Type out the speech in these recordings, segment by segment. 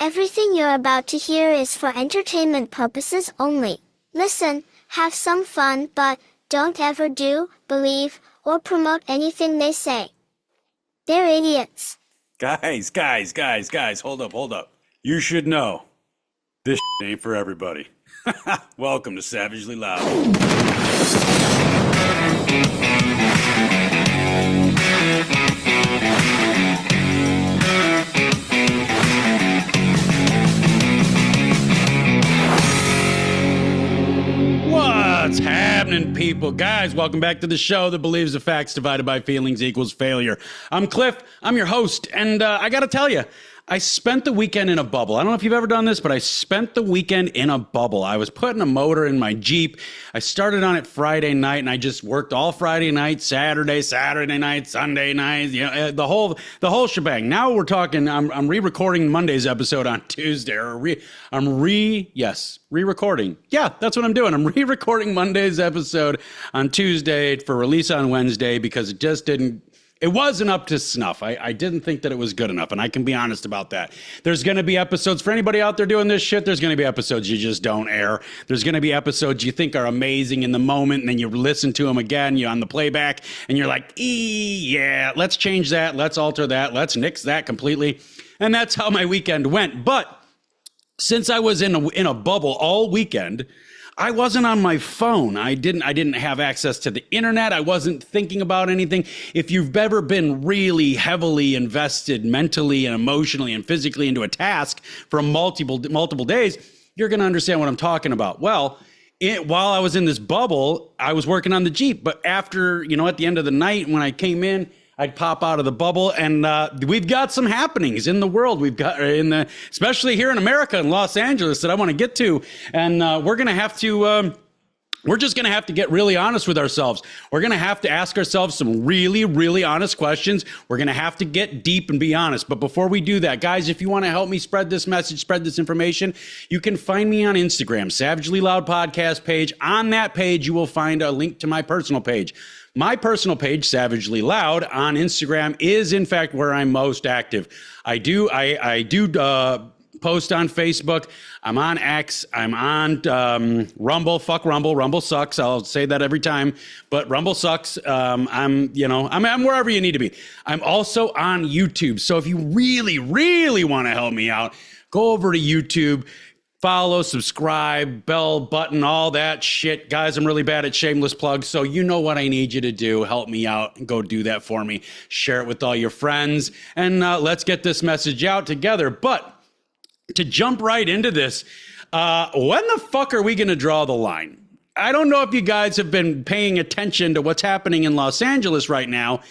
Everything you're about to hear is for entertainment purposes only. Listen, have some fun, but don't ever do, believe, or promote anything they say. They're idiots. Guys, hold up. You should know, this ain't for everybody. Welcome to Savagely Loud. What's happening, people? Guys, welcome back to the show that believes the facts divided by feelings equals failure. I'm Cliff. I'm your host, and I got to tell you, I spent the weekend in a bubble. I don't know if you've ever done this, but I spent the weekend in a bubble. I was putting a motor in my Jeep. I started on it Friday night, and I just worked all Friday night, Saturday night, Sunday night, the whole shebang. Now we're talking. I'm re-recording Monday's episode on Tuesday, re-recording. Yeah, that's what I'm doing. I'm re-recording Monday's episode on Tuesday for release on Wednesday because it wasn't up to snuff. I didn't think that it was good enough, and I can be honest about that. There's going to be episodes, for anybody out there doing this shit, there's going to be episodes you just don't air. There's going to be episodes you think are amazing in the moment, and then you listen to them again, you're on the playback, and you're like, yeah, let's change that, let's alter that, let's nix that completely. And that's how my weekend went. But since I was in a bubble all weekend, I wasn't on my phone. I didn't have access to the internet. I wasn't thinking about anything. If you've ever been really heavily invested mentally and emotionally and physically into a task for multiple days, you're going to understand what I'm talking about. Well, while I was in this bubble, I was working on the Jeep. But after, at the end of the night when I came in, I'd pop out of the bubble, and we've got some happenings in the world. We've got especially here in America, in Los Angeles, that I want to get to, and we're going to have to. We're just going to have to get really honest with ourselves. We're going to have to ask ourselves some really, really honest questions. We're going to have to get deep and be honest. But before we do that, guys, if you want to help me spread this message, spread this information, you can find me on Instagram, Savagely Loud Podcast page. On that page, you will find a link to my personal page. My personal page, Savagely Loud, on Instagram is, in fact, where I'm most active. I do post on Facebook. I'm on X. I'm on Rumble. Fuck Rumble. Rumble sucks. I'll say that every time, but Rumble sucks. I'm wherever you need to be. I'm also on YouTube. So if you really, really want to help me out, go over to YouTube. Follow, subscribe, bell button, all that shit. Guys, I'm really bad at shameless plugs, so you know what I need you to do. Help me out and go do that for me. Share it with all your friends, and let's get this message out together. But to jump right into this, when the fuck are we going to draw the line? I don't know if you guys have been paying attention to what's happening in Los Angeles right now.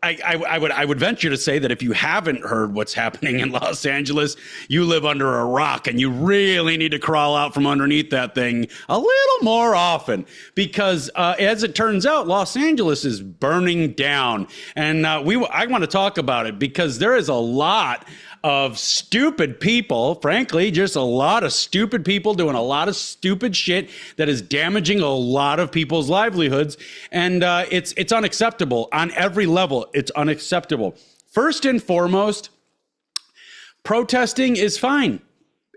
I would venture to say that if you haven't heard what's happening in Los Angeles, you live under a rock, and you really need to crawl out from underneath that thing a little more often, because as it turns out, Los Angeles is burning down, and I want to talk about it because there is a lot of stupid people, frankly, just a lot of stupid people doing a lot of stupid shit that is damaging a lot of people's livelihoods. And it's unacceptable on every level. It's unacceptable. First and foremost, protesting is fine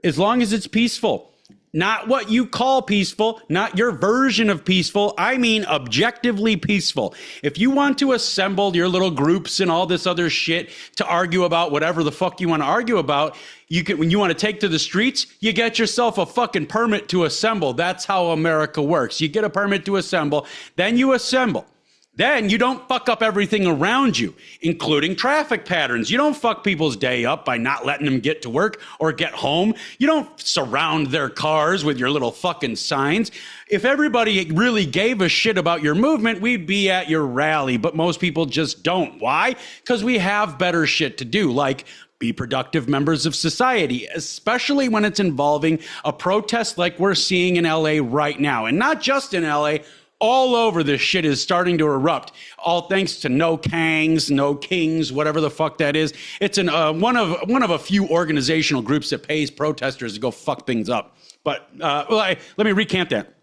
as long as it's peaceful. Not what you call peaceful, not your version of peaceful. I mean objectively peaceful. If you want to assemble your little groups and all this other shit to argue about whatever the fuck you want to argue about, when you want to take to the streets, you get yourself a fucking permit to assemble. That's how America works. You get a permit to assemble, then you assemble. Then you don't fuck up everything around you, including traffic patterns. You don't fuck people's day up by not letting them get to work or get home. You don't surround their cars with your little fucking signs. If everybody really gave a shit about your movement, we'd be at your rally, but most people just don't. Why? Because we have better shit to do, like be productive members of society, especially when it's involving a protest like we're seeing in LA right now. And not just in LA, all over this shit is starting to erupt, all thanks to No Kangs, No Kings, whatever the fuck that is. It's one of a few organizational groups that pays protesters to go fuck things up. But let me recant that.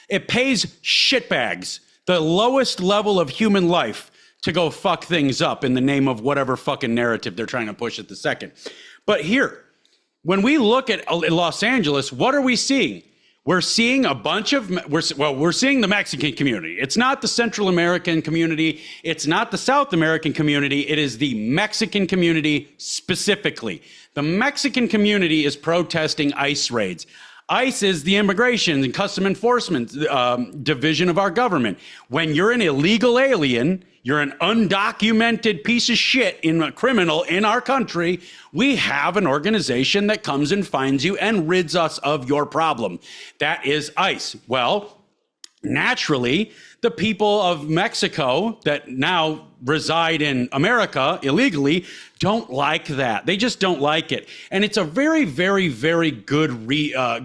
It pays shitbags, the lowest level of human life, to go fuck things up in the name of whatever fucking narrative they're trying to push at the second. But here, when we look at Los Angeles, what are we seeing? We're seeing a bunch of, we're seeing the Mexican community. It's not the Central American community. It's not the South American community. It is the Mexican community specifically. The Mexican community is protesting ICE raids. ICE is the Immigration and Custom Enforcement division of our government. When you're an illegal alien, you're an undocumented piece of shit in a criminal in our country, we have an organization that comes and finds you and rids us of your problem. That is ICE. Well, naturally, the people of Mexico that now reside in America illegally don't like that. They just don't like it. And it's a very, very, very good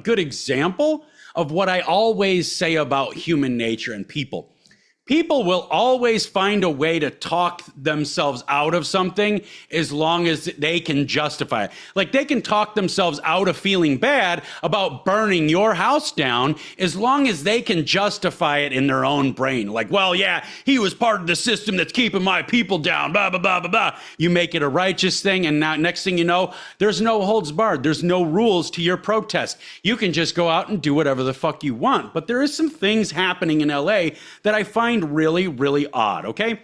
good example of what I always say about human nature and people. People will always find a way to talk themselves out of something as long as they can justify it. Like they can talk themselves out of feeling bad about burning your house down as long as they can justify it in their own brain. Like, well, yeah, he was part of the system that's keeping my people down, blah, blah, blah, blah, blah. You make it a righteous thing, and now next thing you know, there's no holds barred. There's no rules to your protest. You can just go out and do whatever the fuck you want. But there is some things happening in LA that I find really, really odd, okay?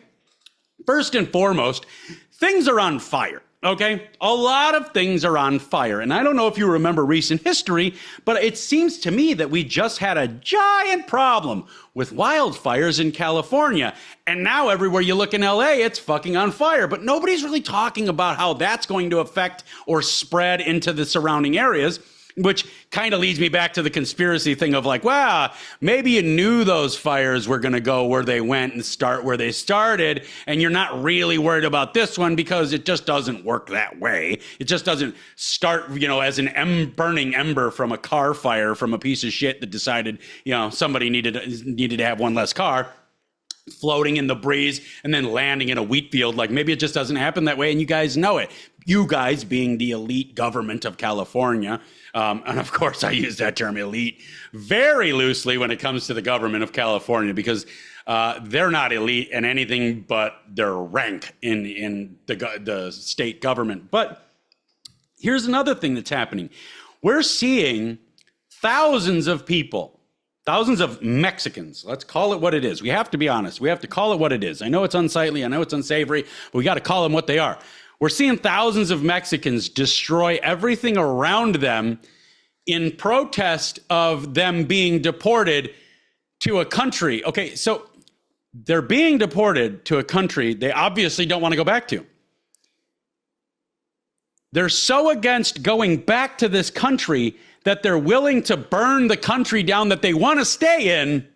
First and foremost, things are on fire, okay? A lot of things are on fire. And I don't know if you remember recent history, but it seems to me that we just had a giant problem with wildfires in California. And now everywhere you look in LA, it's fucking on fire. But nobody's really talking about how that's going to affect or spread into the surrounding areas, which kind of leads me back to the conspiracy thing of like, wow, maybe you knew those fires were going to go where they went and start where they started, and you're not really worried about this one because it just doesn't work that way. It just doesn't start, as an burning ember from a car fire from a piece of shit that decided, somebody needed to have one less car, floating in the breeze and then landing in a wheat field. Like maybe it just doesn't happen that way, and you guys know it. You guys being the elite government of California. And of course, I use that term elite very loosely when it comes to the government of California, because they're not elite in anything but their rank in the state government. But here's another thing that's happening. We're seeing thousands of people, thousands of Mexicans. Let's call it what it is. We have to be honest. We have to call it what it is. I know it's unsightly. I know it's unsavory, but we got to call them what they are. We're seeing thousands of Mexicans destroy everything around them in protest of them being deported to a country. Okay, so they're being deported to a country they obviously don't want to go back to. They're so against going back to this country that they're willing to burn the country down that they want to stay in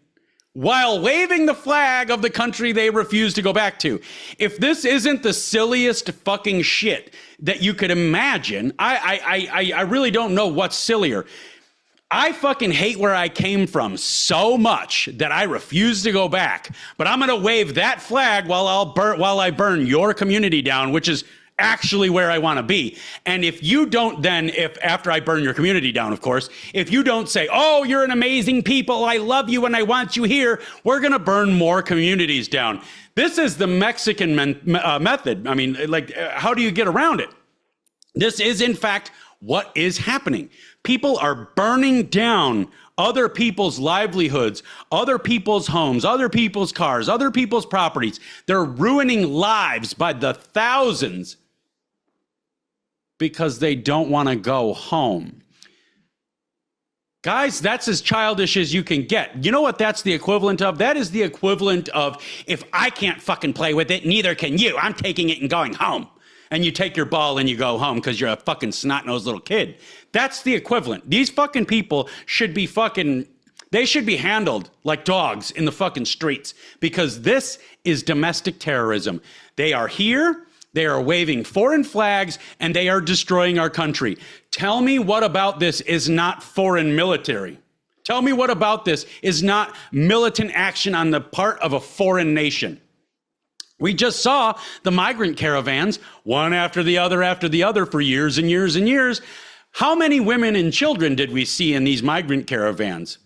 while waving the flag of the country they refuse to go back to. If this isn't the silliest fucking shit that you could imagine, I really don't know what's sillier. I fucking hate where I came from so much that I refuse to go back, but I'm going to wave that flag while I burn your community down, which is actually where I want to be. And if you don't then, if after I burn your community down, of course, if you don't say, oh, you're an amazing people, I love you and I want you here, we're going to burn more communities down. This is the Mexican method. I mean, like, how do you get around it? This is, in fact, what is happening. People are burning down other people's livelihoods, other people's homes, other people's cars, other people's properties. They're ruining lives by the thousands because they don't want to go home. Guys, that's as childish as you can get. You know what that's the equivalent of? That is the equivalent of, if I can't fucking play with it, neither can you. I'm taking it and going home. And you take your ball and you go home because you're a fucking snot-nosed little kid. That's the equivalent. These fucking people should be they should be handled like dogs in the fucking streets, because this is domestic terrorism. They are here. They are waving foreign flags, and they are destroying our country. Tell me what about this is not foreign military. Tell me what about this is not militant action on the part of a foreign nation. We just saw the migrant caravans, one after the other for years and years and years. How many women and children did we see in these migrant caravans?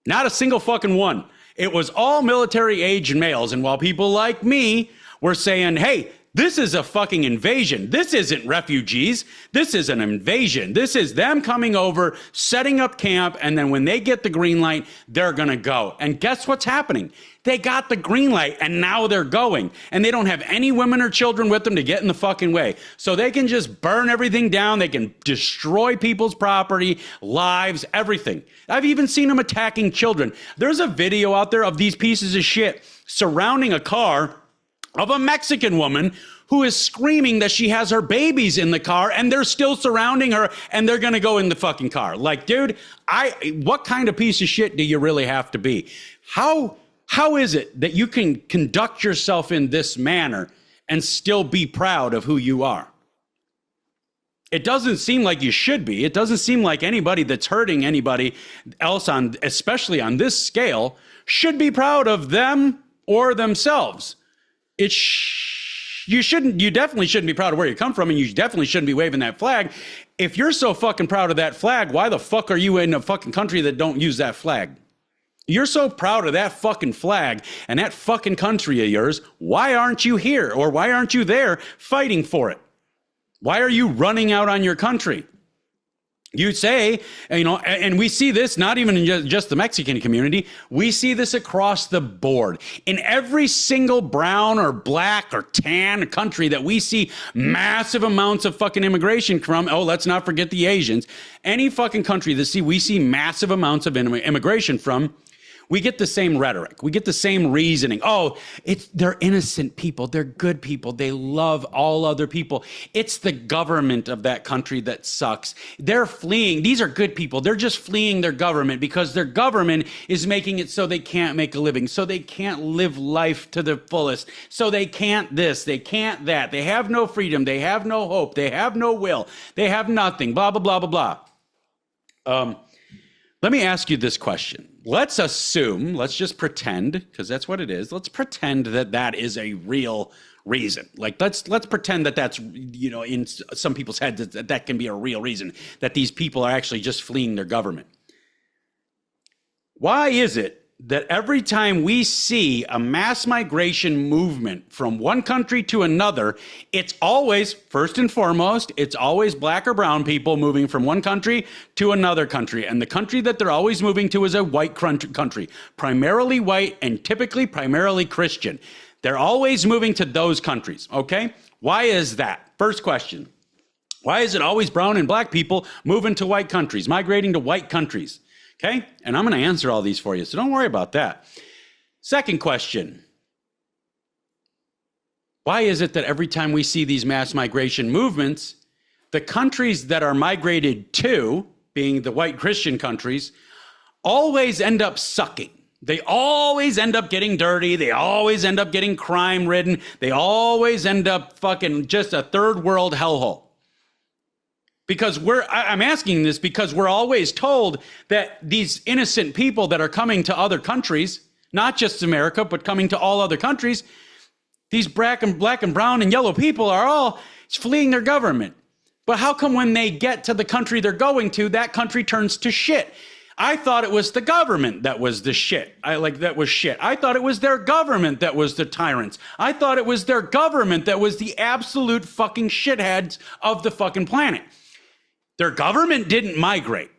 Not a single fucking one. It was all military-aged males. And while people like me were saying, hey, This is a fucking invasion. This isn't refugees. This is an invasion. This is them coming over, setting up camp, and then when they get the green light, they're going to go. And guess what's happening? They got the green light, and now they're going. And they don't have any women or children with them to get in the fucking way. So they can just burn everything down. They can destroy people's property, lives, everything. I've even seen them attacking children. There's a video out there of these pieces of shit surrounding a car of a Mexican woman who is screaming that she has her babies in the car, and they're still surrounding her, and they're going to go in the fucking car. Like, dude, what kind of piece of shit do you really have to be? How is it that you can conduct yourself in this manner and still be proud of who you are? It doesn't seem like you should be. It doesn't seem like anybody that's hurting anybody else, especially on this scale, should be proud of them or themselves. You definitely shouldn't be proud of where you come from, and you definitely shouldn't be waving that flag. If you're so fucking proud of that flag, why the fuck are you in a fucking country that don't use that flag? You're so proud of that fucking flag and that fucking country of yours. Why aren't you here, or why aren't you there fighting for it? Why are you running out on your country? You say, and we see this not even in just the Mexican community. We see this across the board. In every single brown or black or tan country that we see massive amounts of fucking immigration from, let's not forget the Asians. Any fucking country that we see massive amounts of immigration from, we get the same rhetoric. We get the same reasoning. They're innocent people. They're good people. They love all other people. It's the government of that country that sucks. They're fleeing. These are good people. They're just fleeing their government because their government is making it so they can't make a living, so they can't live life to the fullest, so they can't this, they can't that. They have no freedom. They have no hope. They have no will. They have nothing. Blah, blah, blah, blah, blah. Let me ask you this question. Let's just pretend, because that's what it is. Let's pretend that is a real reason. Like, let's pretend that's, in some people's heads that can be a real reason, that these people are actually just fleeing their government. Why is it that every time we see a mass migration movement from one country to another, it's always, first and foremost, it's always black or brown people moving from one country to another country. And the country that they're always moving to is a white country, primarily white and typically primarily Christian. They're always moving to those countries, okay? Why is that? First question. Why is it always brown and black people moving to white countries, migrating to white countries? Okay, and I'm going to answer all these for you, so don't worry about that. Second question. Why is it that every time we see these mass migration movements, the countries that are migrated to, being the white Christian countries, always end up sucking? They always end up getting dirty. They always end up getting crime-ridden. They always end up fucking just a third world hellhole. Because I'm asking this because we're always told that these innocent people that are coming to other countries, not just America, but coming to all other countries, these black and brown and yellow people are all fleeing their government. But how come when they get to the country they're going to, that country turns to shit? I thought it was the government that was the shit. That was shit. I thought it was their government that was the tyrants. I thought it was their government that was the absolute fucking shitheads of the fucking planet. Their government didn't migrate.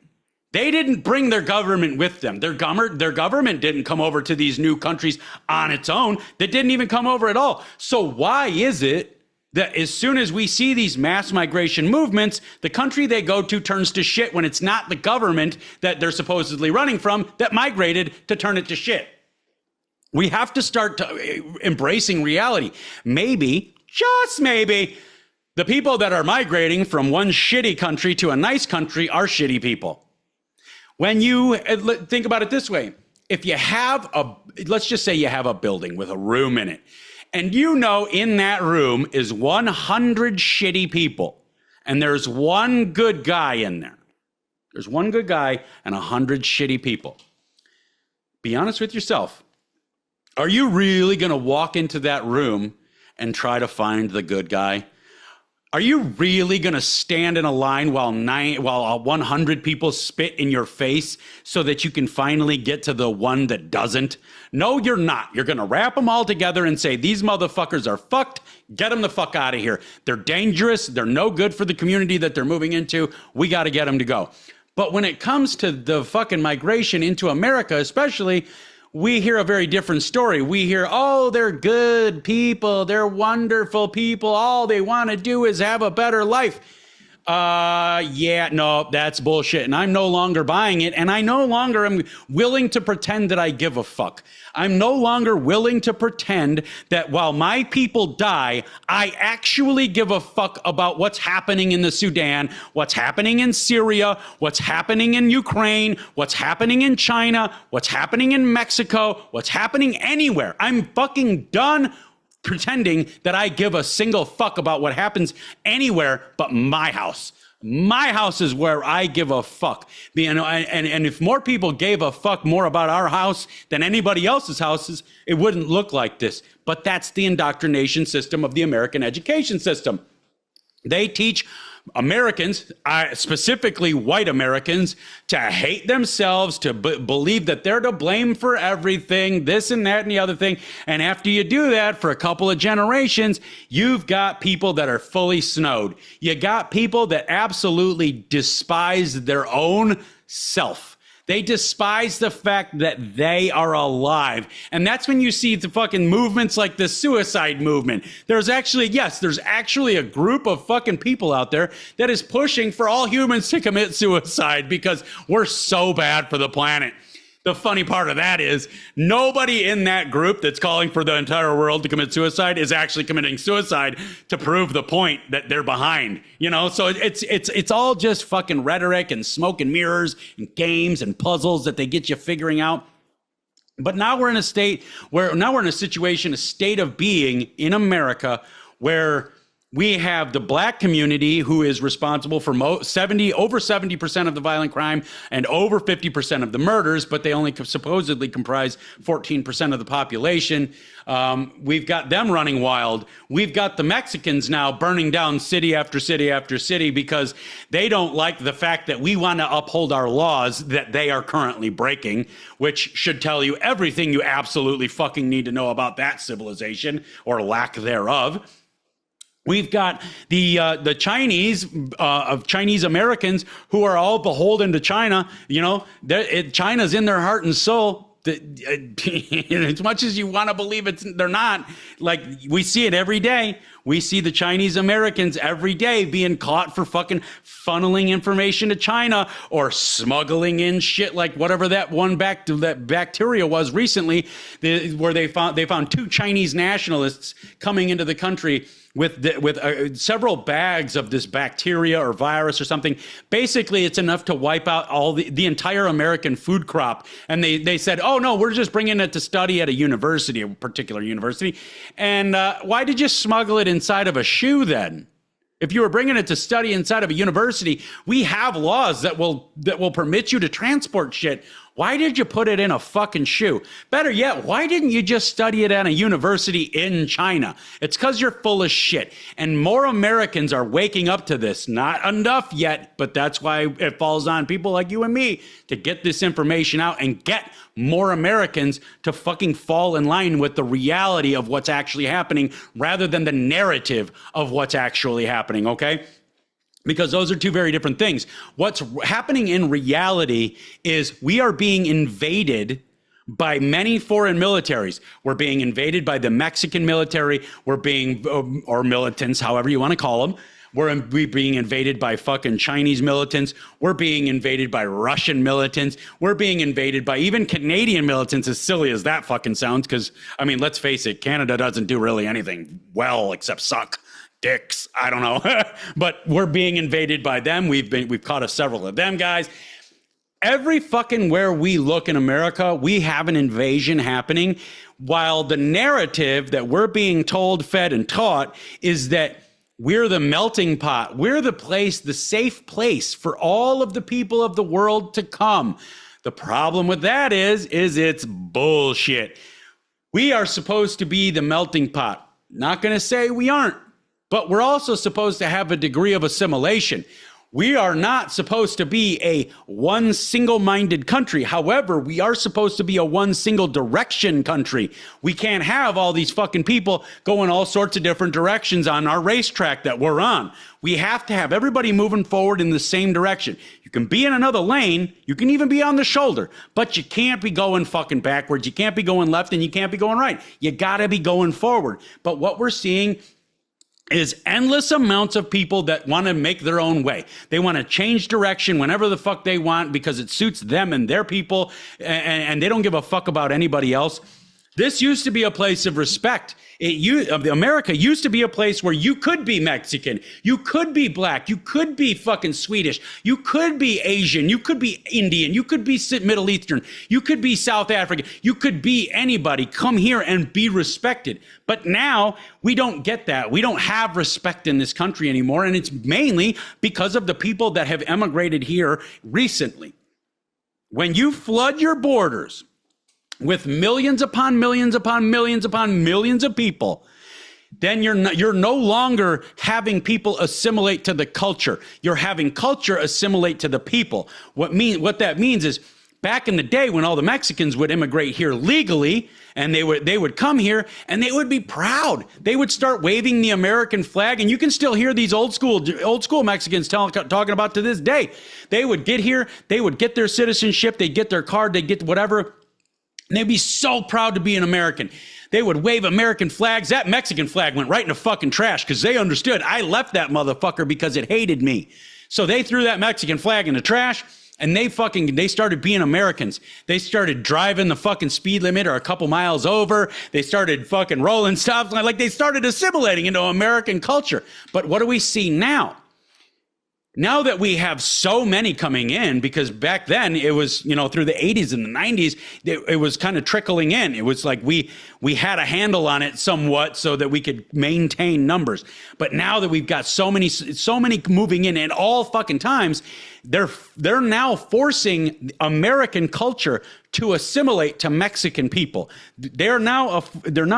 They didn't bring their government with them. Their government didn't come over to these new countries on its own. They didn't even come over at all. So why is it that as soon as we see these mass migration movements, the country they go to turns to shit when it's not the government that they're supposedly running from that migrated to turn it to shit? We have to start embracing reality. Maybe, just maybe, the people that are migrating from one shitty country to a nice country are shitty people. When you think about it this way, if you have let's just say you have a building with a room in it, and in that room is 100 shitty people, and there's one good guy in there. There's one good guy and 100 shitty people. Be honest with yourself. Are you really going to walk into that room and try to find the good guy? Are you really going to stand in a line while 100 people spit in your face so that you can finally get to the one that doesn't? No, you're not. You're going to wrap them all together and say, these motherfuckers are fucked. Get them the fuck out of here. They're dangerous. They're no good for the community that they're moving into. We got to get them to go. But when it comes to the fucking migration into America, especially, we hear a very different story. We hear, oh, they're good people. They're wonderful people. All they want to do is have a better life. Yeah, no, that's bullshit. And I'm no longer buying it. And I no longer am willing to pretend that I give a fuck. I'm no longer willing to pretend that while my people die, I actually give a fuck about what's happening in the Sudan, what's happening in Syria, what's happening in Ukraine, what's happening in China, what's happening in Mexico, what's happening anywhere. I'm fucking done pretending that I give a single fuck about what happens anywhere but my house. My house is where I give a fuck. You know, and if more people gave a fuck more about our house than anybody else's houses, it wouldn't look like this. But that's the indoctrination system of the American education system. They teach Americans, specifically white Americans, to hate themselves, to believe that they're to blame for everything, this and that and the other thing. And after you do that for a couple of generations, you've got people that are fully snowed. You got people that absolutely despise their own self. They despise the fact that they are alive. And that's when you see the fucking movements like the suicide movement. There's actually a group of fucking people out there that is pushing for all humans to commit suicide because we're so bad for the planet. The funny part of that is nobody in that group that's calling for the entire world to commit suicide is actually committing suicide to prove the point that they're behind, you know? So it's all just fucking rhetoric and smoke and mirrors and games and puzzles that they get you figuring out. But now we're in a state a state of being in America where we have the black community who is responsible for over 70% of the violent crime and over 50% of the murders, but they only supposedly comprise 14% of the population. We've got them running wild. We've got the Mexicans now burning down city after city after city because they don't like the fact that we want to uphold our laws that they are currently breaking, which should tell you everything you absolutely fucking need to know about that civilization or lack thereof. We've got the Chinese Chinese Americans who are all beholden to China. You know, China's in their heart and soul. As much as you want to believe they're not. Like, we see it every day. We see the Chinese Americans every day being caught for fucking funneling information to China or smuggling in shit like whatever that bacteria was recently, where they found 2 Chinese nationalists coming into the country with several bags of this bacteria or virus or something. Basically, it's enough to wipe out all the entire American food crop. And they said, oh, no, we're just bringing it to study at a particular university. And why did you smuggle it inside of a shoe then? If you were bringing it to study inside of a university, we have laws that will permit you to transport shit. Why did you put it in a fucking shoe? Better yet, why didn't you just study it at a university in China? It's because you're full of shit. And more Americans are waking up to this. Not enough yet, but that's why it falls on people like you and me to get this information out and get more Americans to fucking fall in line with the reality of what's actually happening rather than the narrative of what's actually happening, okay? Because those are 2 very different things. What's happening in reality is we are being invaded by many foreign militaries. We're being invaded by the Mexican military. We're being, or militants, however you want to call them. We're being invaded by fucking Chinese militants. We're being invaded by Russian militants. We're being invaded by even Canadian militants, as silly as that fucking sounds. Because, I mean, let's face it, Canada doesn't do really anything well except suck dicks. I don't know. But we're being invaded by them. We've caught several of them guys. Every fucking where we look in America, we have an invasion happening, while the narrative that we're being told, fed, and taught is that we're the melting pot. We're the place, the safe place for all of the people of the world to come. The problem with that is it's bullshit. We are supposed to be the melting pot. Not going to say we aren't. but we're also supposed to have a degree of assimilation. We are not supposed to be a one single-minded country. However, we are supposed to be a one single direction country. We can't have all these fucking people going all sorts of different directions on our racetrack that we're on. We have to have everybody moving forward in the same direction. You can be in another lane. You can even be on the shoulder, but you can't be going fucking backwards. You can't be going left and you can't be going right. You gotta be going forward. But what we're seeing is endless amounts of people that want to make their own way. They want to change direction whenever the fuck they want because it suits them and their people, and they don't give a fuck about anybody else. This used to be a place of respect. America used to be a place where you could be Mexican, you could be black, you could be fucking Swedish, you could be Asian, you could be Indian, you could be Middle Eastern, you could be South African, you could be anybody. Come here and be respected. But now we don't get that. We don't have respect in this country anymore, and it's mainly because of the people that have emigrated here recently. When you flood your borders with millions upon millions upon millions upon millions of people, then you're no longer having people assimilate to the culture. You're having culture assimilate to the people. What that means is, back in the day when all the Mexicans would immigrate here legally, and they would come here and they would be proud. They would start waving the American flag, and you can still hear these old school Mexicans talking about to this day. They would get here, they would get their citizenship, they'd get their card, they'd get whatever. And they'd be so proud to be an American. They would wave American flags. That Mexican flag went right in the fucking trash because they understood I left that motherfucker because it hated me. So they threw that Mexican flag in the trash, and they started being Americans. They started driving the fucking speed limit or a couple miles over. They started fucking rolling stuff. Like they started assimilating into American culture. But what do we see now? Now that we have so many coming in, because back then it was, through the 80s and the 90s, it was kind of trickling in. It was like we had a handle on it somewhat so that we could maintain numbers. But now that we've got so many moving in at all fucking times, they're now forcing American culture to assimilate to Mexican people. They're now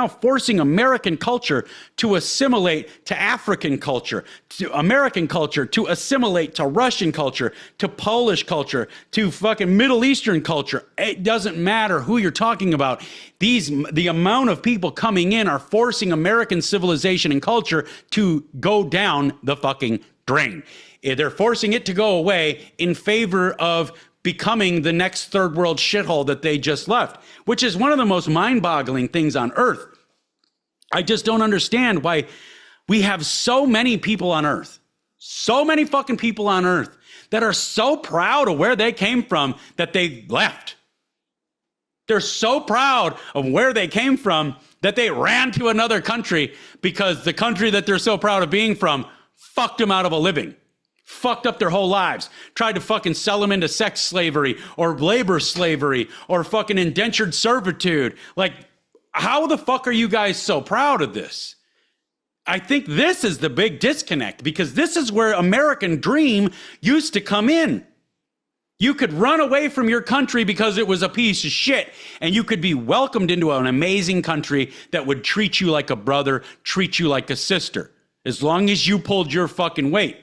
forcing American culture to assimilate to African culture, to American culture to assimilate to Russian culture, to Polish culture, to fucking Middle Eastern culture. It doesn't matter who you're talking about. The amount of people coming in are forcing American civilization and culture to go down the fucking drain. They're forcing it to go away in favor of becoming the next third world shithole that they just left, which is one of the most mind-boggling things on earth. I just don't understand why we have so many people on earth, so many fucking people on earth that are so proud of where they came from that they left. They're so proud of where they came from that they ran to another country because the country that they're so proud of being from fucked them out of a living. Fucked up their whole lives, tried to fucking sell them into sex slavery or labor slavery or fucking indentured servitude. Like, how the fuck are you guys so proud of this? I think this is the big disconnect, because this is where American dream used to come in. You could run away from your country because it was a piece of shit, and you could be welcomed into an amazing country that would treat you like a brother, treat you like a sister. As long as you pulled your fucking weight,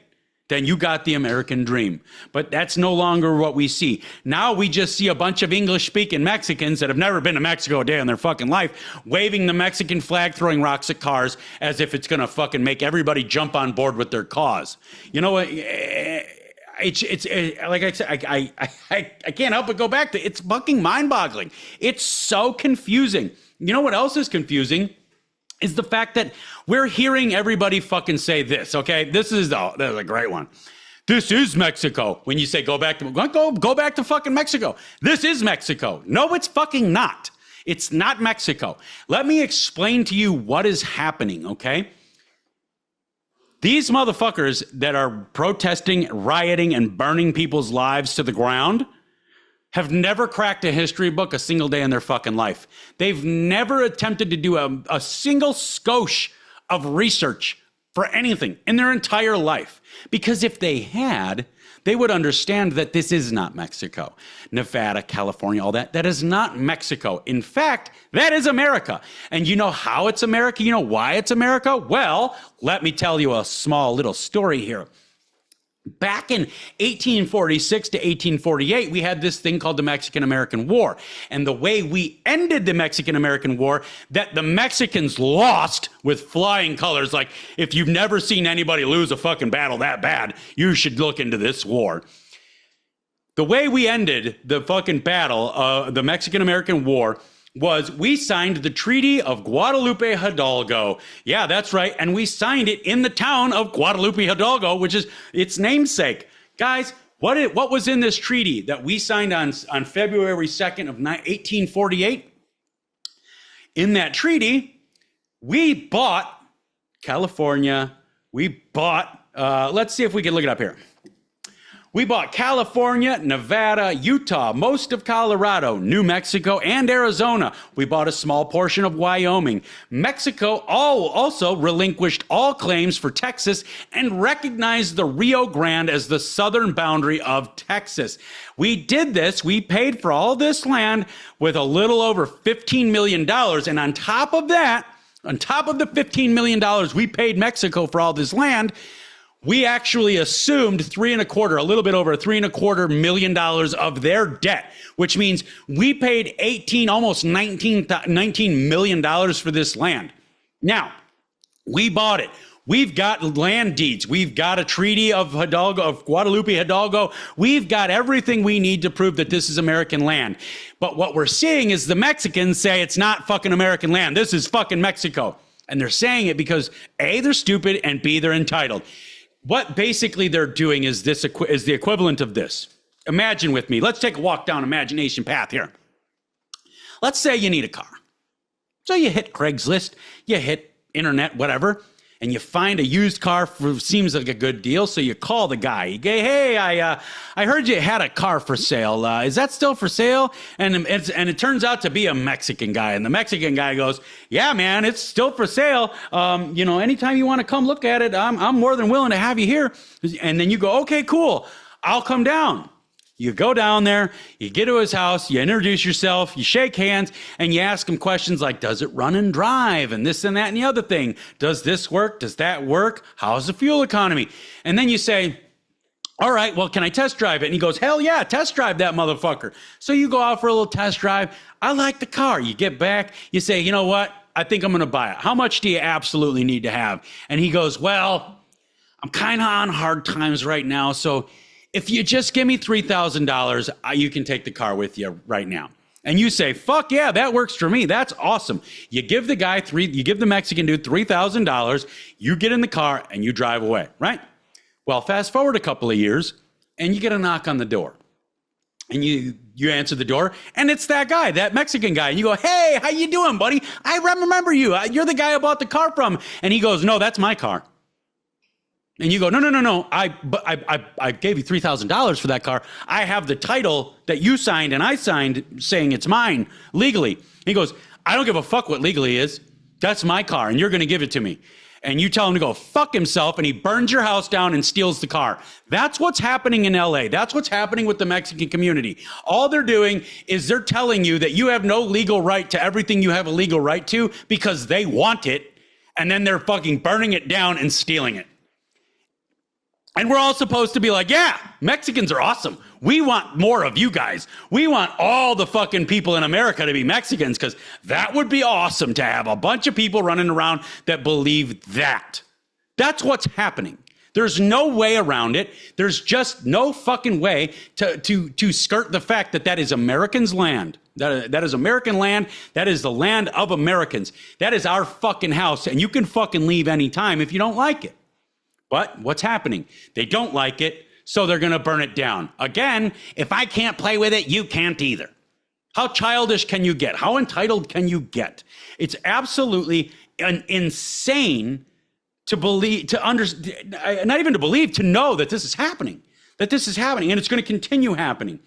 then you got the American dream. But that's no longer what we see. Now we just see a bunch of English-speaking Mexicans that have never been to Mexico a day in their fucking life, waving the Mexican flag, throwing rocks at cars as if it's gonna fucking make everybody jump on board with their cause. You know what? It's like I said, I can't help but go back to, it's fucking mind-boggling. It's so confusing. You know what else is confusing? Is the fact that we're hearing everybody fucking say this, okay? This is a great one. This is Mexico. When you say go back to fucking Mexico. This is Mexico. No, it's fucking not. It's not Mexico. Let me explain to you what is happening, okay? These motherfuckers that are protesting, rioting, and burning people's lives to the ground have never cracked a history book a single day in their fucking life. They've never attempted to do a single skosh of research for anything in their entire life. Because if they had, they would understand that this is not Mexico. Nevada, California, all that. That is not Mexico. In fact, that is America. And you know how it's America? You know why it's America? Well, let me tell you a small little story here. Back in 1846 to 1848, we had this thing called the Mexican-American War. And the way we ended the Mexican-American War, that the Mexicans lost with flying colors. Like, if you've never seen anybody lose a fucking battle that bad, you should look into this war. The way we ended the fucking battle, the Mexican-American War, was we signed the Treaty of Guadalupe Hidalgo. Yeah, that's right. And we signed it in the town of Guadalupe Hidalgo, which is its namesake. Guys, what was in this treaty that we signed on February 2nd of 1848? In that treaty, we bought California. We bought, let's see if we can look it up here. We bought California, Nevada, Utah, most of Colorado, New Mexico, and Arizona. We bought a small portion of Wyoming. Mexico also relinquished all claims for Texas and recognized the Rio Grande as the southern boundary of Texas. We did this. We paid for all this land with a little over $15 million. And on top of that, on top of the $15 million we paid Mexico for all this land, we actually assumed a little bit over $3.25 million of their debt, which means we paid almost $19 million for this land. Now, we bought it. We've got land deeds. We've got a treaty of Guadalupe Hidalgo. We've got everything we need to prove that this is American land. But what we're seeing is the Mexicans say it's not fucking American land. This is fucking Mexico. And they're saying it because A, they're stupid, and B, they're entitled. What basically they're doing is the equivalent of this. Imagine with me. Let's take a walk down imagination path here. Let's say you need a car. So you hit Craigslist, you hit internet, whatever, and you find a used car seems like a good deal. So you call the guy. You go, hey, I heard you had a car for sale. Is that still for sale? And it turns out to be a Mexican guy. And the Mexican guy goes, yeah, man, it's still for sale. Anytime you want to come look at it, I'm more than willing to have you here. And then you go, okay, cool. I'll come down. You go down there, you get to his house, you introduce yourself, you shake hands, and you ask him questions like, does it run and drive? And this and that and the other thing. Does this work? Does that work? How's the fuel economy? And then you say, all right, well, can I test drive it? And he goes, hell yeah, test drive that motherfucker. So you go out for a little test drive. I like the car. You get back, you say, you know what? I think I'm going to buy it. How much do you absolutely need to have? And he goes, well, I'm kind of on hard times right now, so if you just give me $3,000, you can take the car with you right now. And you say, fuck yeah, that works for me. That's awesome. You give the Mexican dude $3,000, you get in the car and you drive away, right? Well, fast forward a couple of years and you get a knock on the door. And you answer the door and it's that guy, that Mexican guy. And you go, hey, how you doing, buddy? I remember you. You're the guy I bought the car from. And he goes, no, that's my car. And you go, no. I gave you $3,000 for that car. I have the title that you signed and I signed saying it's mine legally. He goes, I don't give a fuck what legally is. That's my car and you're going to give it to me. And you tell him to go fuck himself and he burns your house down and steals the car. That's what's happening in LA. That's what's happening with the Mexican community. All they're doing is they're telling you that you have no legal right to everything you have a legal right to because they want it. And then they're fucking burning it down and stealing it. And we're all supposed to be like, yeah, Mexicans are awesome. We want more of you guys. We want all the fucking people in America to be Mexicans because that would be awesome to have a bunch of people running around that believe that. That's what's happening. There's no way around it. There's just no fucking way to skirt the fact that that is Americans' land. That is American land. That is the land of Americans. That is our fucking house. And you can fucking leave anytime if you don't like it. But what's happening? They don't like it, so they're going to burn it down. Again, if I can't play with it, you can't either. How childish can you get? How entitled can you get? It's absolutely insane to believe, to understand, not even to believe, to know that this is happening, and it's going to continue happening.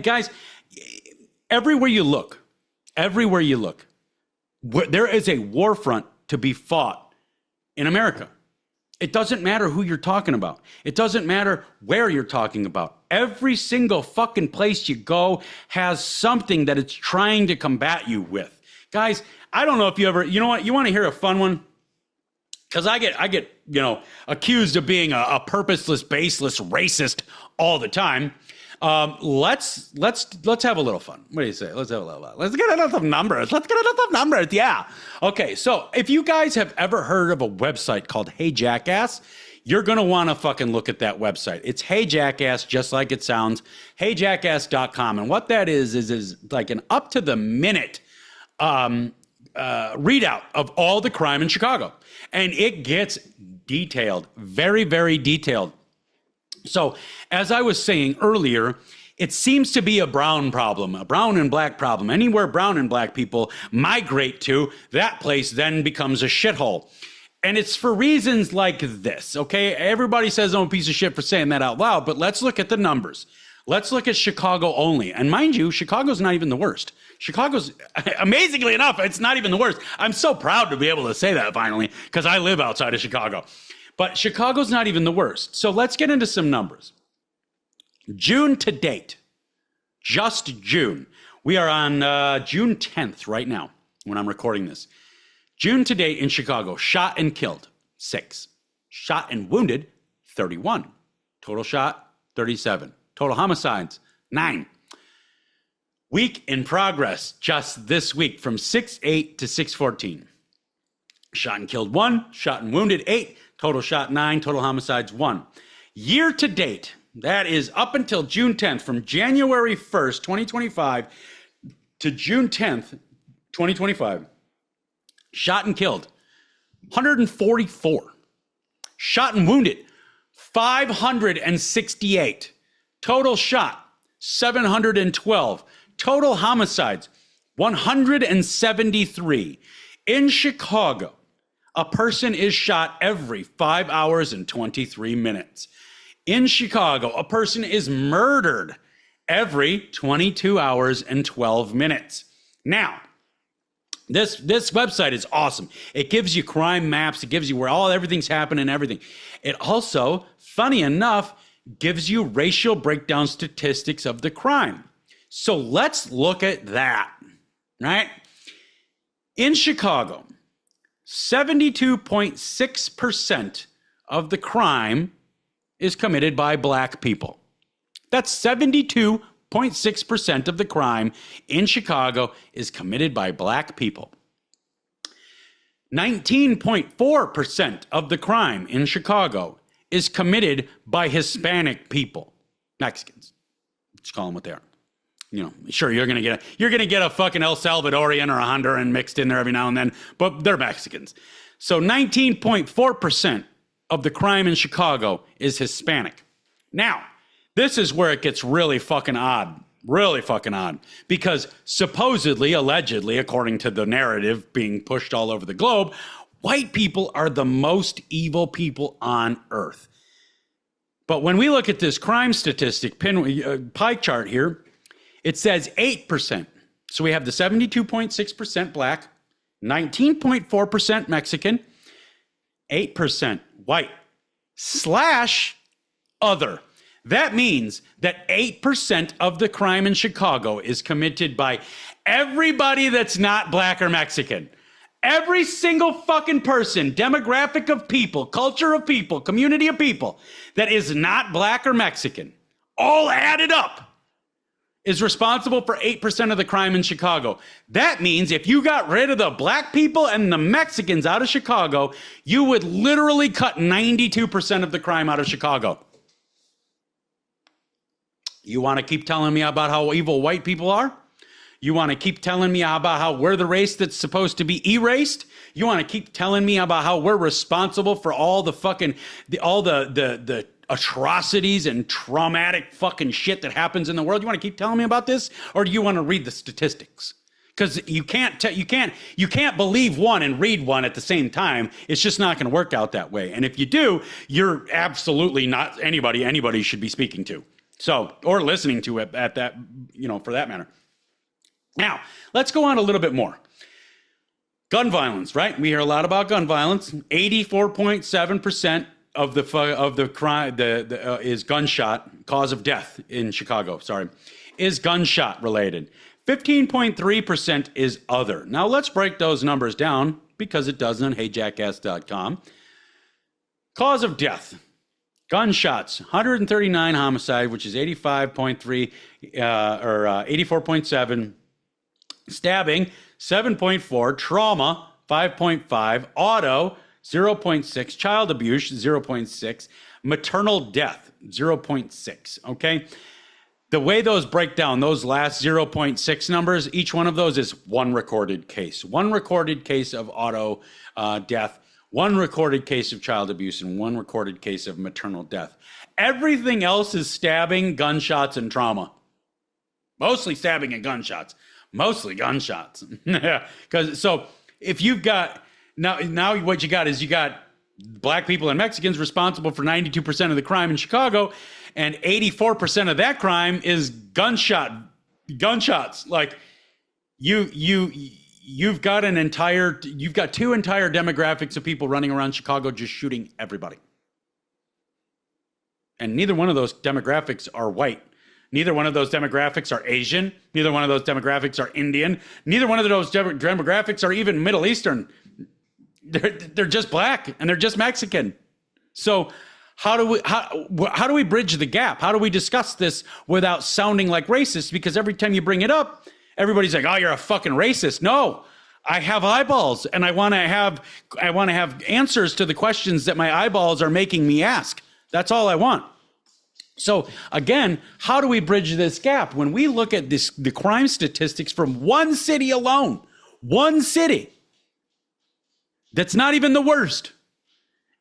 Guys, everywhere you look, there is a war front to be fought in America. It doesn't matter who you're talking about. It doesn't matter where you're talking about. Every single fucking place you go has something that it's trying to combat you with. Guys, I don't know if you ever, you know what, you want to hear a fun one? Because I get, accused of being a purposeless, baseless racist all the time. Let's have a little fun. What do you say? Let's have a little fun. Let's get into some numbers. Yeah. Okay. So if you guys have ever heard of a website called Hey Jackass, you're going to want to fucking look at that website. It's Hey Jackass, just like it sounds, heyjackass.com. And what that is like an up to the minute, readout of all the crime in Chicago. And it gets detailed, very, very detailed. So as I was saying earlier, it seems to be a brown problem, a brown and black problem. Anywhere brown and black people migrate to, that place then becomes a shithole. And it's for reasons like this, okay? Everybody says I'm a piece of shit for saying that out loud, but let's look at the numbers. Let's look at Chicago only. And mind you, Chicago's not even the worst. Chicago's, amazingly enough, it's not even the worst. I'm so proud to be able to say that finally, because I live outside of Chicago. But Chicago's not even the worst. So let's get into some numbers. June to date, just June. We are on June 10th right now when I'm recording this. June to date in Chicago, shot and killed, 6. Shot and wounded, 31. Total shot, 37. Total homicides, 9. Week in progress, just this week, from 6/8 to 6/14. Shot and killed, 1. Shot and wounded, 8. Total shot, 9. Total homicides, 1. Year to date, that is up until June 10th, from January 1st, 2025 to June 10th, 2025. Shot and killed, 144. Shot and wounded, 568. Total shot, 712. Total homicides, 173. In Chicago, a person is shot every 5 hours and 23 minutes. In Chicago, a person is murdered every 22 hours and 12 minutes. Now, this website is awesome. It gives you crime maps. It gives you where everything's happening, everything. It also, funny enough, gives you racial breakdown statistics of the crime. So let's look at that, right? In Chicago, 72.6% of the crime is committed by black people. That's 72.6% of the crime in Chicago is committed by black people. 19.4% of the crime in Chicago is committed by Hispanic people, Mexicans. Just call them what they are. You know, sure, you're gonna get a fucking El Salvadorian or a Honduran mixed in there every now and then, but they're Mexicans. So 19.4% of the crime in Chicago is Hispanic. Now, this is where it gets really fucking odd, because supposedly, allegedly, according to the narrative being pushed all over the globe, white people are the most evil people on earth. But when we look at this crime statistic pie chart here, it says 8%. So we have the 72.6% black, 19.4% Mexican, 8% white, / other. That means that 8% of the crime in Chicago is committed by everybody that's not black or Mexican. Every single fucking person, demographic of people, culture of people, community of people that is not black or Mexican, all added up, is responsible for 8% of the crime in Chicago. That means if you got rid of the black people and the Mexicans out of Chicago, you would literally cut 92% of the crime out of Chicago. You want to keep telling me about how evil white people are? You want to keep telling me about how we're the race that's supposed to be erased? You want to keep telling me about how we're responsible for all the fucking, all the atrocities and traumatic fucking shit that happens in the world? You want to keep telling me about this, or do you want to read the statistics? Because you can't believe one and read one at the same time. It's just not going to work out that way. And if you do, you're absolutely not anybody should be speaking to. So, or listening to it at that, for that matter. Now, let's go on a little bit more. Gun violence, right? We hear a lot about gun violence. 84.7% of the crime is gunshot. Cause of death in Chicago, is gunshot related. 15.3% is other. Now let's break those numbers down because it does on heyjackass.com. Cause of death. Gunshots, 139 homicide, which is 85.3 or 84.7. Stabbing, 7.4. Trauma, 5.5. Auto, 0.6. Child abuse, 0.6. Maternal death, 0.6. Okay? The way those break down, those last 0.6 numbers, each one of those is one recorded case. One recorded case of auto death, one recorded case of child abuse, and one recorded case of maternal death. Everything else is stabbing, gunshots, and trauma. Mostly stabbing and gunshots. Mostly gunshots. So if you've got, now what you got is you got black people and Mexicans responsible for 92% of the crime in Chicago, and 84% of that crime is gunshots. Like you've got two entire demographics of people running around Chicago just shooting everybody. And neither one of those demographics are white. Neither one of those demographics are Asian. Neither one of those demographics are Indian. Neither one of those demographics are even Middle Eastern. They're just black and they're just Mexican. So how do we bridge the gap? How do we discuss this without sounding like racist? Because every time you bring it up, everybody's like, "Oh, you're a fucking racist." No, I have eyeballs and I want to have answers to the questions that my eyeballs are making me ask. That's all I want. So again, how do we bridge this gap? When we look at the crime statistics from one city alone, one city, that's not even the worst.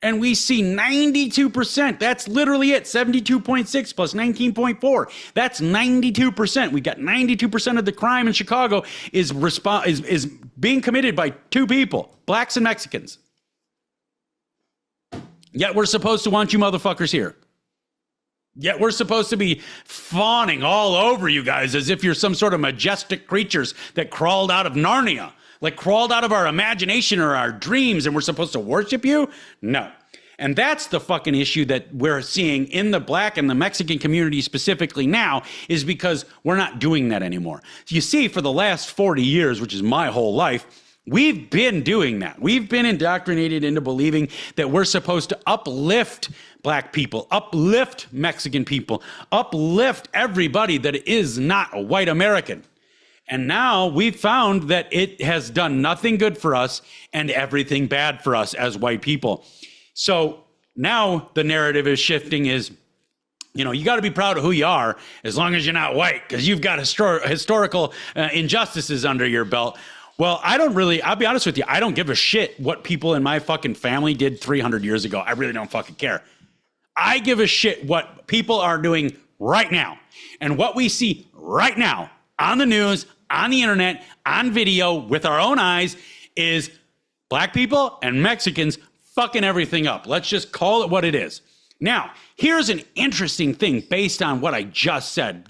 And we see 92%. That's literally it. 72.6 plus 19.4. That's 92%. We got 92% of the crime in Chicago is being committed by two people, blacks and Mexicans. Yet we're supposed to want you motherfuckers here. Yet we're supposed to be fawning all over you guys as if you're some sort of majestic creatures that crawled out of Narnia, like crawled out of our imagination or our dreams, and we're supposed to worship you? No. And that's the fucking issue that we're seeing in the black and the Mexican community specifically now, is because we're not doing that anymore. You see, for the last 40 years, which is my whole life, we've been doing that. We've been indoctrinated into believing that we're supposed to uplift black people, uplift Mexican people, uplift everybody that is not a white American. And now we've found that it has done nothing good for us and everything bad for us as white people. So now the narrative is shifting is, you got to be proud of who you are as long as you're not white, because you've got historical injustices under your belt. Well, I'll be honest with you, I don't give a shit what people in my fucking family did 300 years ago. I really don't fucking care. I give a shit what people are doing right now. And what we see right now on the news, on the internet, on video, with our own eyes, is black people and Mexicans fucking everything up. Let's just call it what it is. Now, here's an interesting thing based on what I just said.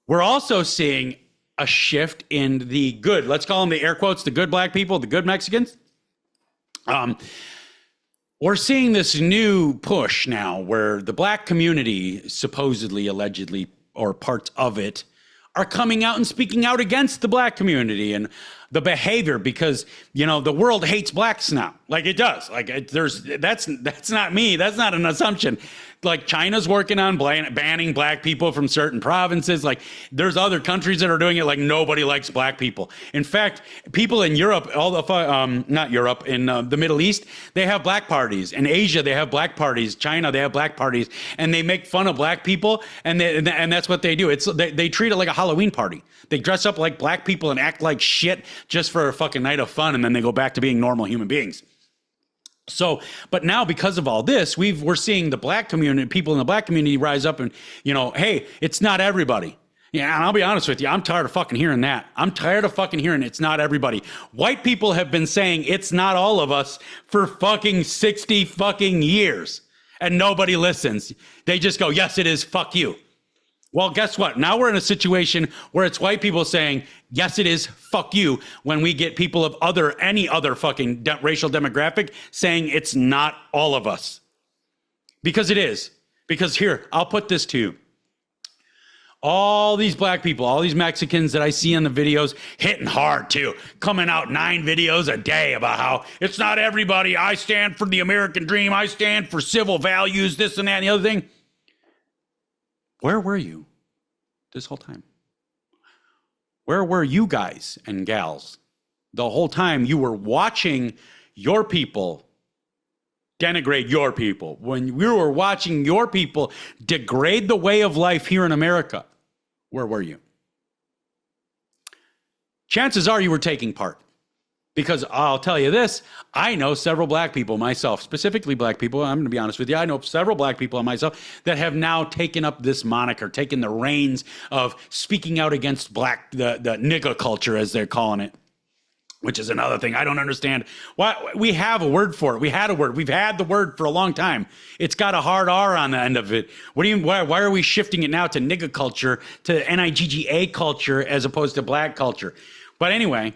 We're also seeing a shift in the good, let's call them the air quotes, the good black people, the good Mexicans. We're seeing this new push now where the black community, supposedly, allegedly, or parts of it, are coming out and speaking out against the black community and the behavior, because the world hates blacks now, like it does. Like that's not me. That's not an assumption. Like China's working on banning black people from certain provinces. Like there's other countries that are doing it. Like nobody likes black people. In fact, people in Europe, not Europe, in the Middle East, they have black parties. In Asia, they have black parties. China, they have black parties, and they make fun of black people, and that's what they do. They treat it like a Halloween party. They dress up like black people and act like shit just for a fucking night of fun, and then they go back to being normal human beings. So, but now because of all this, we're seeing the black community, people in the black community rise up and, hey, it's not everybody. Yeah, and I'll be honest with you, I'm tired of fucking hearing that. I'm tired of fucking hearing it's not everybody. White people have been saying it's not all of us for fucking 60 fucking years, and nobody listens. They just go, yes, it is, fuck you. Well, guess what? Now we're in a situation where it's white people saying, yes, it is, fuck you, when we get people of any other fucking racial demographic saying it's not all of us. Because it is. Because here, I'll put this to you. All these black people, all these Mexicans that I see in the videos, hitting hard too, coming out 9 videos a day about how it's not everybody. I stand for the American dream. I stand for civil values, this and that and the other thing. Where were you this whole time? Where were you guys and gals the whole time you were watching your people denigrate your people? When we were watching your people degrade the way of life here in America, where were you? Chances are you were taking part. Because I'll tell you this, I know several black people myself, specifically black people, I'm going to be honest with you, I know several black people myself that have now taken up this moniker, taken the reins of speaking out against the nigga culture, as they're calling it, which is another thing I don't understand. Why we have a word for it. We had a word. We've had the word for a long time. It's got a hard R on the end of it. Why are we shifting it now to nigga culture, to NIGGA culture, as opposed to black culture? But anyway,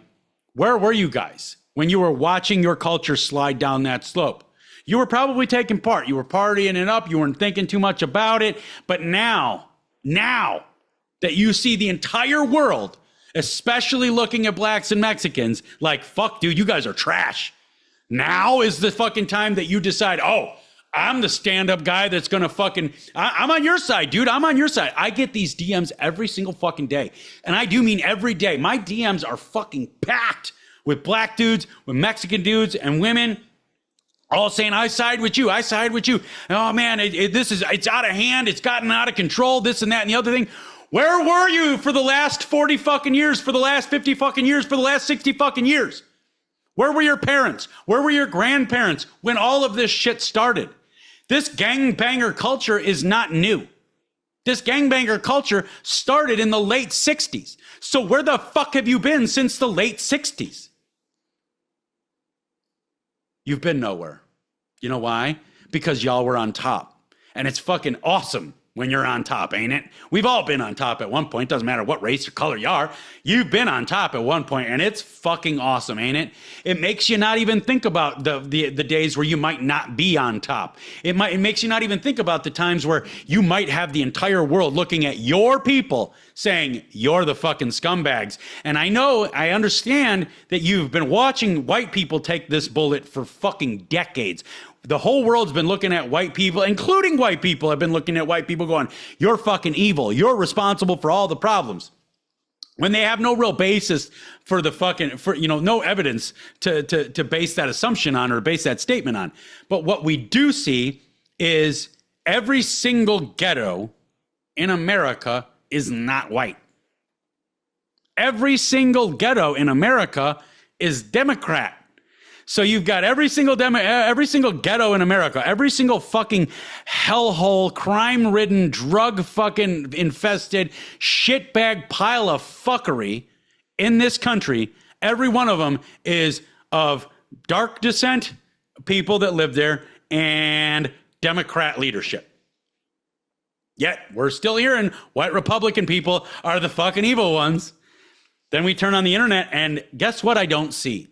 where were you guys when you were watching your culture slide down that slope? You were probably taking part. You were partying it up. You weren't thinking too much about it. But now that you see the entire world, especially looking at blacks and Mexicans, like, fuck, dude, you guys are trash. Now is the fucking time that you decide, oh, I'm the stand-up guy that's going to fucking, I'm on your side, dude. I'm on your side. I get these DMs every single fucking day. And I do mean every day. My DMs are fucking packed with black dudes, with Mexican dudes and women, all saying, I side with you. I side with you. Oh, man, it's out of hand. It's gotten out of control, this and that and the other thing. Where were you for the last 40 fucking years, for the last 50 fucking years, for the last 60 fucking years? Where were your parents? Where were your grandparents when all of this shit started? This gangbanger culture is not new. This gangbanger culture started in the late 60s. So where the fuck have you been since the late 60s? You've been nowhere. You know why? Because y'all were on top. And it's fucking awesome when you're on top, ain't it? We've all been on top at one point. Doesn't matter what race or color you are. You've been on top at one point, and it's fucking awesome, ain't it? It makes you not even think about the days where you might not be on top. It makes you not even think about the times where you might have the entire world looking at your people saying, you're the fucking scumbags. And I understand that you've been watching white people take this bullet for fucking decades. The whole world's been looking at white people, including white people have been looking at white people going, you're fucking evil. You're responsible for all the problems. When they have no real basis for no evidence to base that assumption on or base that statement on. But what we do see is every single ghetto in America is not white. Every single ghetto in America is Democrat. So you've got every single ghetto in America, every single fucking hellhole, crime-ridden, drug fucking infested, shitbag pile of fuckery in this country. Every one of them is of dark descent, people that live there, and Democrat leadership. Yet we're still hearing white Republican people are the fucking evil ones. Then we turn on the internet, and guess what I don't see?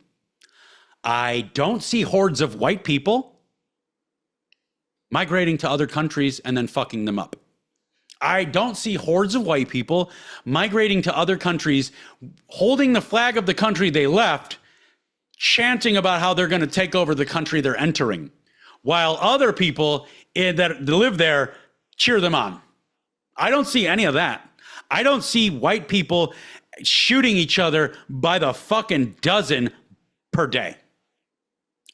I don't see hordes of white people migrating to other countries and then fucking them up. I don't see hordes of white people migrating to other countries, holding the flag of the country they left, chanting about how they're going to take over the country they're entering, while other people that live there cheer them on. I don't see any of that. I don't see white people shooting each other by the fucking dozen per day.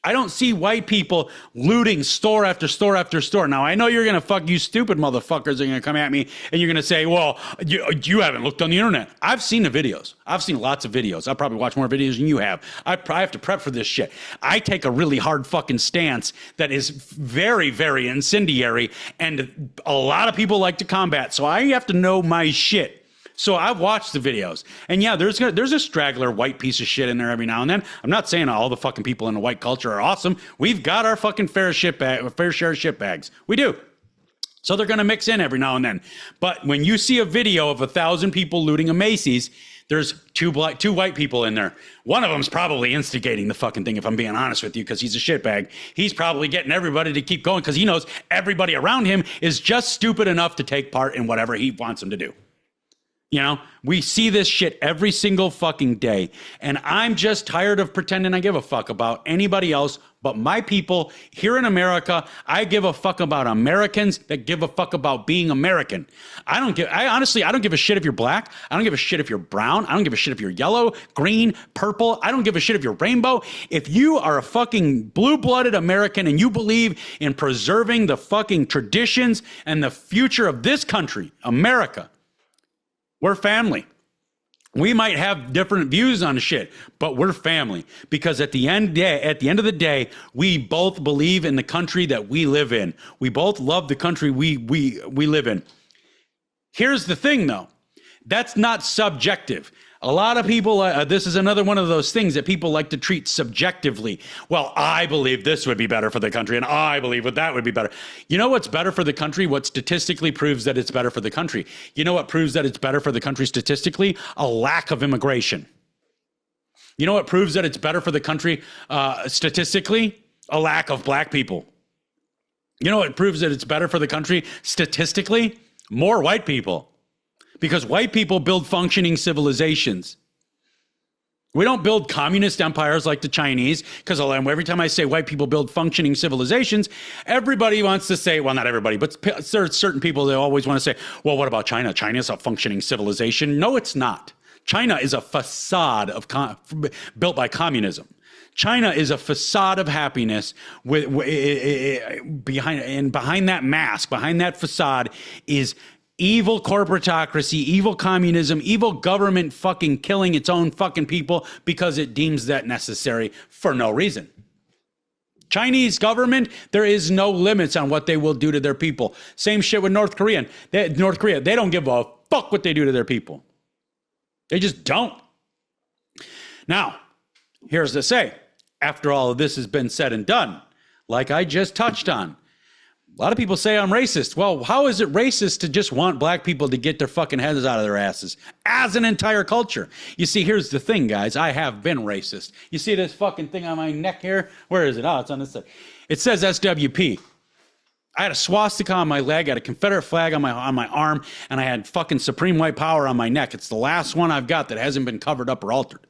I don't see white people looting store after store after store. Now, I know you're going to you stupid motherfuckers are going to come at me and you're going to say, well, you haven't looked on the internet. I've seen the videos. I've seen lots of videos. I'll probably watch more videos than you have. I have to prep for this shit. I take a really hard fucking stance that is very, very incendiary, and a lot of people like to combat. So I have to know my shit. So I've watched the videos, and yeah, there's a straggler white piece of shit in there every now and then. I'm not saying all the fucking people in the white culture are awesome. We've got our fucking fair share of shit bags. We do. So they're going to mix in every now and then. But when you see a video of 1,000 people looting a Macy's, there's two white people in there. One of them's probably instigating the fucking thing, if I'm being honest with you, because he's a shitbag. He's probably getting everybody to keep going because he knows everybody around him is just stupid enough to take part in whatever he wants them to do. You know, we see this shit every single fucking day. And I'm just tired of pretending I give a fuck about anybody else but my people here in America. I give a fuck about Americans that give a fuck about being American. Honestly, I don't give a shit if you're black. I don't give a shit if you're brown. I don't give a shit if you're yellow, green, purple. I don't give a shit if you're rainbow. If you are a fucking blue-blooded American and you believe in preserving the fucking traditions and the future of this country, America, we're family. We might have different views on shit, but we're family because at the end of the day, we both believe in the country that we live in. We both love the country we live in. Here's the thing, though. That's not subjective. A lot of people, this is another one of those things that people like to treat subjectively. Well, I believe this would be better for the country, and I believe that would be better. You know what's better for the country? What statistically proves that it's better for the country? You know what proves that it's better for the country statistically? A lack of immigration. You know what proves that it's better for the country statistically? A lack of black people. You know what proves that it's better for the country statistically? More white people. Because white people build functioning civilizations. We don't build communist empires like the Chinese, because every time I say white people build functioning civilizations, everybody wants to say, well, not everybody, but there are certain people that always want to say, well, what about China? China's a functioning civilization. No, it's not. China is a facade built by communism. China is a facade of happiness behind that mask, behind that facade is evil corporatocracy, evil communism, evil government fucking killing its own fucking people because it deems that necessary for no reason. Chinese government, there is no limits on what they will do to their people. Same shit with North Korea. They don't give a fuck what they do to their people. They just don't. Now, here's the say. After all of this has been said and done, like I just touched on, a lot of people say I'm racist. Well, how is it racist to just want black people to get their fucking heads out of their asses as an entire culture? You see, here's the thing, guys. I have been racist. You see this fucking thing on my neck here? Where is it? Oh, it's on this side. It says SWP. I had a swastika on my leg, I had a Confederate flag on my arm, and I had fucking Supreme White Power on my neck. It's the last one I've got that hasn't been covered up or altered.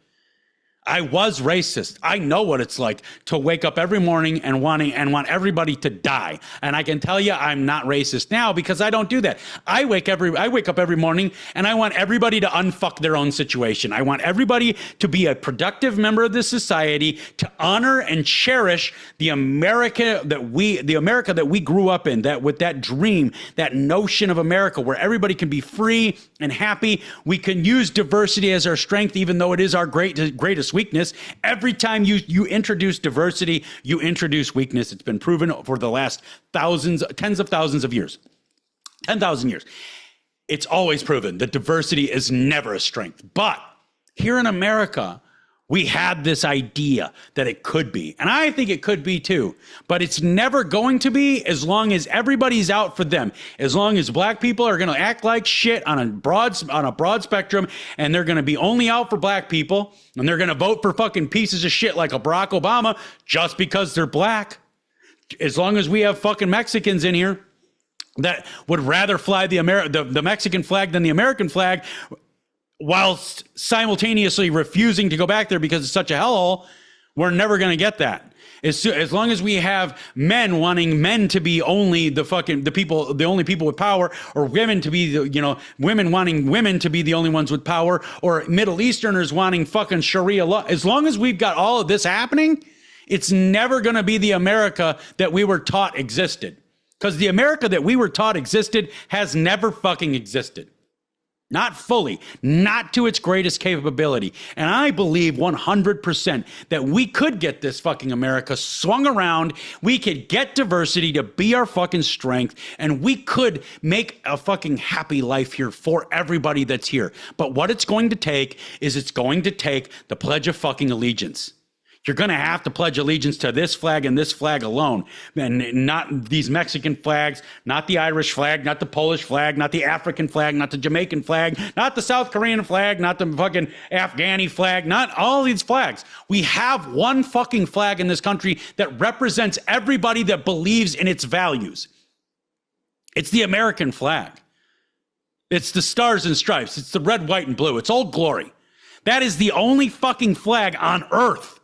I was racist. I know what it's like to wake up every morning and want everybody to die. And I can tell you I'm not racist now because I don't do that. I wake up every morning and I want everybody to unfuck their own situation. I want everybody to be a productive member of this society, to honor and cherish the America that we grew up in, that with that dream, that notion of America where everybody can be free and happy. We can use diversity as our strength, even though it is our greatest weakness. Every time you introduce diversity, you introduce weakness. It's been proven for the last tens of thousands of years. 10,000 years. It's always proven that diversity is never a strength. But here in America, we had this idea that it could be. And I think it could be too. But it's never going to be as long as everybody's out for them. As long as black people are going to act like shit on a broad spectrum, and they're going to be only out for black people, and they're going to vote for fucking pieces of shit like a Barack Obama just because they're black. As long as we have fucking Mexicans in here that would rather fly the Mexican flag than the American flag, whilst simultaneously refusing to go back there because it's such a hellhole, we're never going to get that. As long as we have men wanting men to be only the only people with power, or women to be women wanting women to be the only ones with power, or Middle Easterners wanting fucking Sharia law, as long as we've got all of this happening, it's never going to be the America that we were taught existed. Because the America that we were taught existed has never fucking existed. Not fully, not to its greatest capability. And I believe 100% that we could get this fucking America swung around. We could get diversity to be our fucking strength. And we could make a fucking happy life here for everybody that's here. But what it's going to take is the Pledge of fucking Allegiance. You're going to have to pledge allegiance to this flag and this flag alone, and not these Mexican flags, not the Irish flag, not the Polish flag, not the African flag, not the Jamaican flag, not the South Korean flag, not the fucking Afghani flag, not all these flags. We have one fucking flag in this country that represents everybody that believes in its values. It's the American flag. It's the stars and stripes. It's the red, white, and blue. It's Old Glory. That is the only fucking flag on earth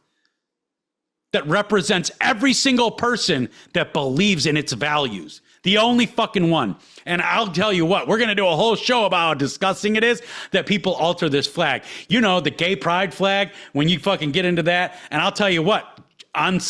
that represents every single person that believes in its values. The only fucking one. And I'll tell you what, we're going to do a whole show about how disgusting it is that people alter this flag. You know, the gay pride flag, when you fucking get into that. And I'll tell you what, on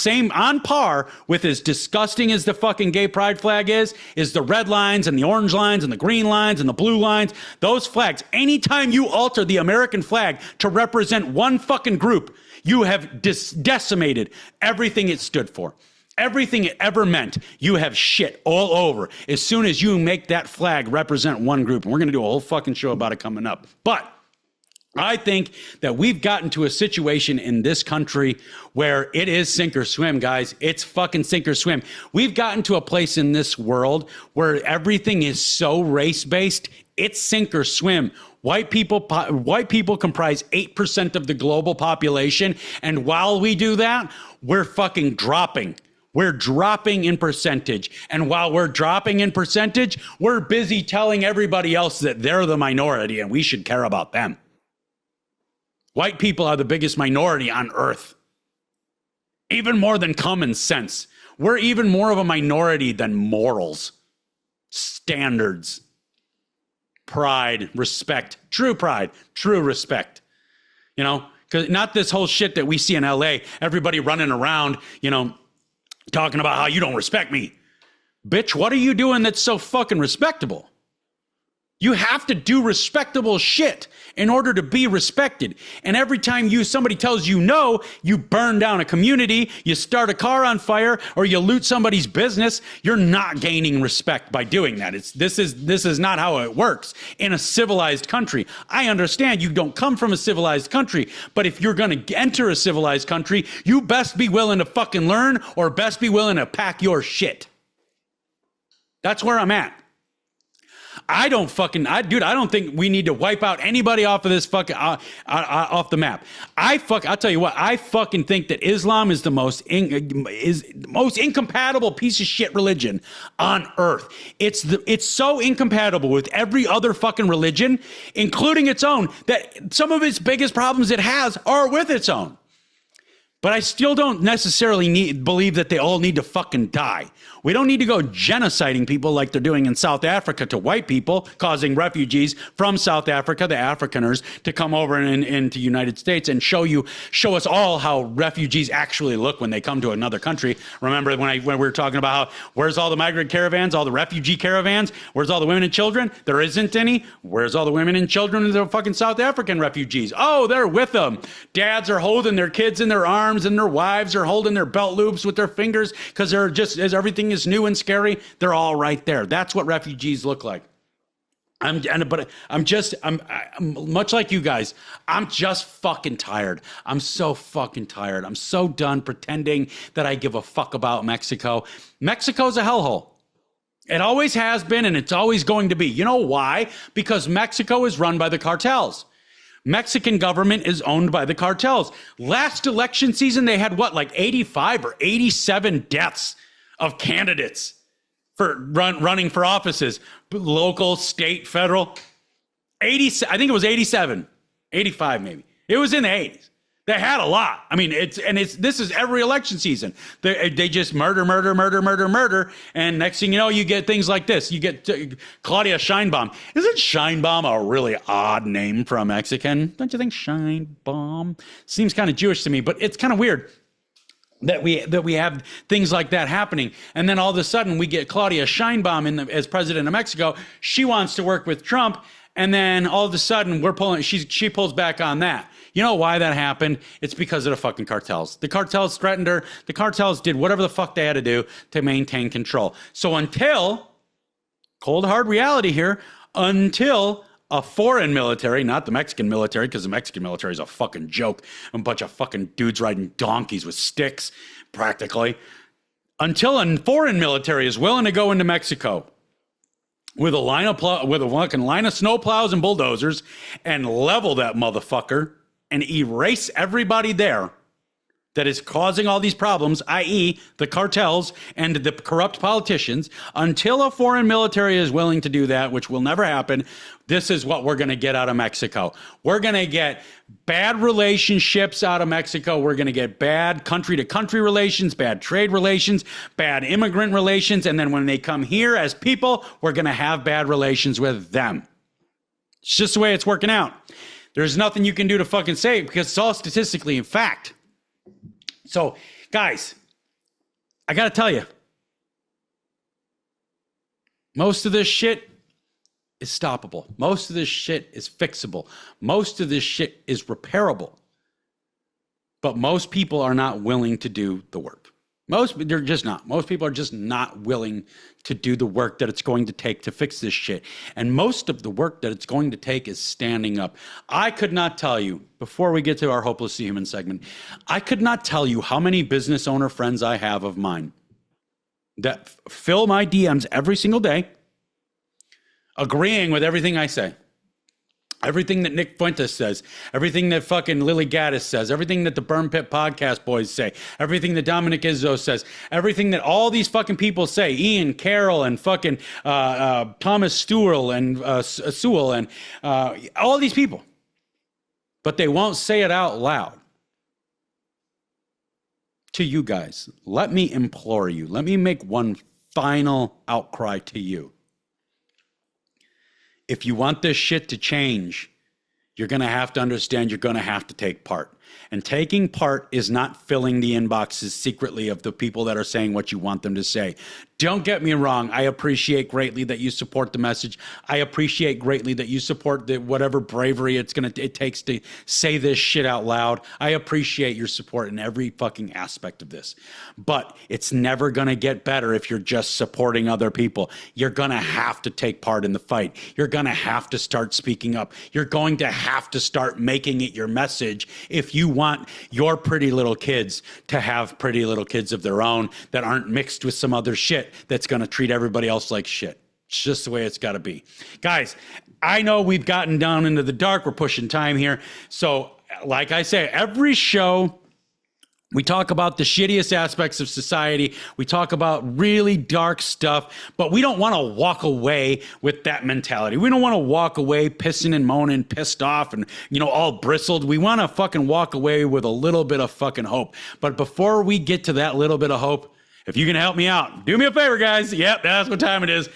par with as disgusting as the fucking gay pride flag is the red lines and the orange lines and the green lines and the blue lines. Those flags, anytime you alter the American flag to represent one fucking group, you have decimated everything it stood for. Everything it ever meant, you have shit all over as soon as you make that flag represent one group. And we're going to do a whole fucking show about it coming up. But I think that we've gotten to a situation in this country where it is sink or swim, guys. It's fucking sink or swim. We've gotten to a place in this world where everything is so race-based, it's sink or swim. White people comprise 8% of the global population. And while we do that, we're fucking dropping. We're dropping in percentage. And while we're dropping in percentage, we're busy telling everybody else that they're the minority and we should care about them. White people are the biggest minority on earth. Even more than common sense. We're even more of a minority than morals, standards, pride, respect, true pride, true respect. You know, because not this whole shit that we see in LA, everybody running around, you know, talking about how you don't respect me. Bitch, what are you doing that's so fucking respectable? You have to do respectable shit in order to be respected. And every time somebody tells you no, you burn down a community, you start a car on fire, or you loot somebody's business, you're not gaining respect by doing that. This is not how it works in a civilized country. I understand you don't come from a civilized country, but if you're going to enter a civilized country, you best be willing to fucking learn or best be willing to pack your shit. That's where I'm at. I don't think we need to wipe out anybody off of this fucking off the map. I'll tell you what, I fucking think that Islam is the most incompatible piece of shit religion on earth. It's so incompatible with every other fucking religion, including its own, that some of its biggest problems it has are with its own. But I still don't necessarily believe that they all need to fucking die. We don't need to go genociding people like they're doing in South Africa to white people, causing refugees from South Africa, the Afrikaners, to come over into the United States and show us all how refugees actually look when they come to another country. Remember when we were talking about how, where's all the migrant caravans, all the refugee caravans? Where's all the women and children? There isn't any. Where's all the women and children of the fucking South African refugees? Oh, they're with them. Dads are holding their kids in their arms and their wives are holding their belt loops with their fingers because they're just, as everything is new and scary, they're all right there. That's what refugees look like. I'm much like you guys. I'm just fucking tired. I'm so fucking tired. I'm so done pretending that I give a fuck about Mexico. Mexico's a hellhole. It always has been, and it's always going to be. You know why? Because Mexico is run by the cartels. Mexican government is owned by the cartels. Last election season, they had like 85 or 87 deaths of candidates for running for offices, local, state, federal. I think it was 87, 85 maybe. It was in the 80s. They had a lot. I mean, this is every election season. They just murder. And next thing you know, you get things like this. You get Claudia Sheinbaum. Isn't Sheinbaum a really odd name for a Mexican? Don't you think Sheinbaum? Seems kind of Jewish to me, but it's kind of weird that we have things like that happening. And then all of a sudden we get Claudia Sheinbaum as president of Mexico. She wants to work with Trump. And then all of a sudden she pulls back on that. You know why that happened? It's because of the fucking cartels. The cartels threatened her. The cartels did whatever the fuck they had to do to maintain control. So until, cold hard reality here, until a foreign military, not the Mexican military, because the Mexican military is a fucking joke. A bunch of fucking dudes riding donkeys with sticks, practically. Until a foreign military is willing to go into Mexico with a fucking line of snow plows and bulldozers and level that motherfucker and erase everybody there that is causing all these problems, i.e. the cartels and the corrupt politicians, until a foreign military is willing to do that, which will never happen, this is what we're going to get out of Mexico. We're going to get bad relationships out of Mexico. We're going to get bad country-to-country relations, bad trade relations, bad immigrant relations, and then when they come here as people, we're going to have bad relations with them. It's just the way it's working out. There's nothing you can do to fucking say it because it's all statistically in fact. So, guys, I got to tell you, most of this shit is stoppable. Most of this shit is fixable. Most of this shit is repairable. But most people are not willing to do the work. They're just not. Most people are just not willing to do the work that it's going to take to fix this shit. And most of the work that it's going to take is standing up. I could not tell you, before we get to our Hopelessly Human segment, I could not tell you how many business owner friends I have of mine that fill my DMs every single day, agreeing with everything I say. Everything that Nick Fuentes says, everything that fucking Lily Gaddis says, everything that the Burn Pit podcast boys say, everything that Dominic Izzo says, everything that all these fucking people say, Ian Carroll and fucking Thomas Sewell and Sewell and all these people. But they won't say it out loud. To you guys, let me implore you, let me make one final outcry to you. If you want this shit to change, you're going to have to understand you're going to have to take part. And taking part is not filling the inboxes secretly of the people that are saying what you want them to say. Don't get me wrong. I appreciate greatly that you support the message. I appreciate greatly that you support whatever bravery it takes to say this shit out loud. I appreciate your support in every fucking aspect of this. But it's never going to get better if you're just supporting other people. You're going to have to take part in the fight. You're going to have to start speaking up. You're going to have to start making it your message if you want your pretty little kids to have pretty little kids of their own that aren't mixed with some other shit that's going to treat everybody else like shit. It's just the way it's got to be. Guys, I know we've gotten down into the dark. We're pushing time here. So, like I say, every show, we talk about the shittiest aspects of society. We talk about really dark stuff, but we don't want to walk away with that mentality. We don't want to walk away pissing and moaning, pissed off and, all bristled. We want to fucking walk away with a little bit of fucking hope. But before we get to that little bit of hope, if you can help me out, do me a favor, guys. Yep, that's what time it is.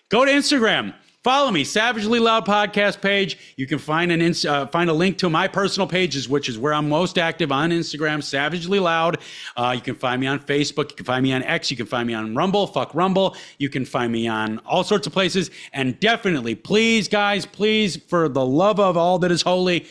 Go to Instagram. Follow me, Savagely Loud podcast page. You can find a link to my personal pages, which is where I'm most active on Instagram, Savagely Loud. You can find me on Facebook. You can find me on X. You can find me on Rumble. Fuck Rumble. You can find me on all sorts of places. And definitely, please, guys, please, for the love of all that is holy,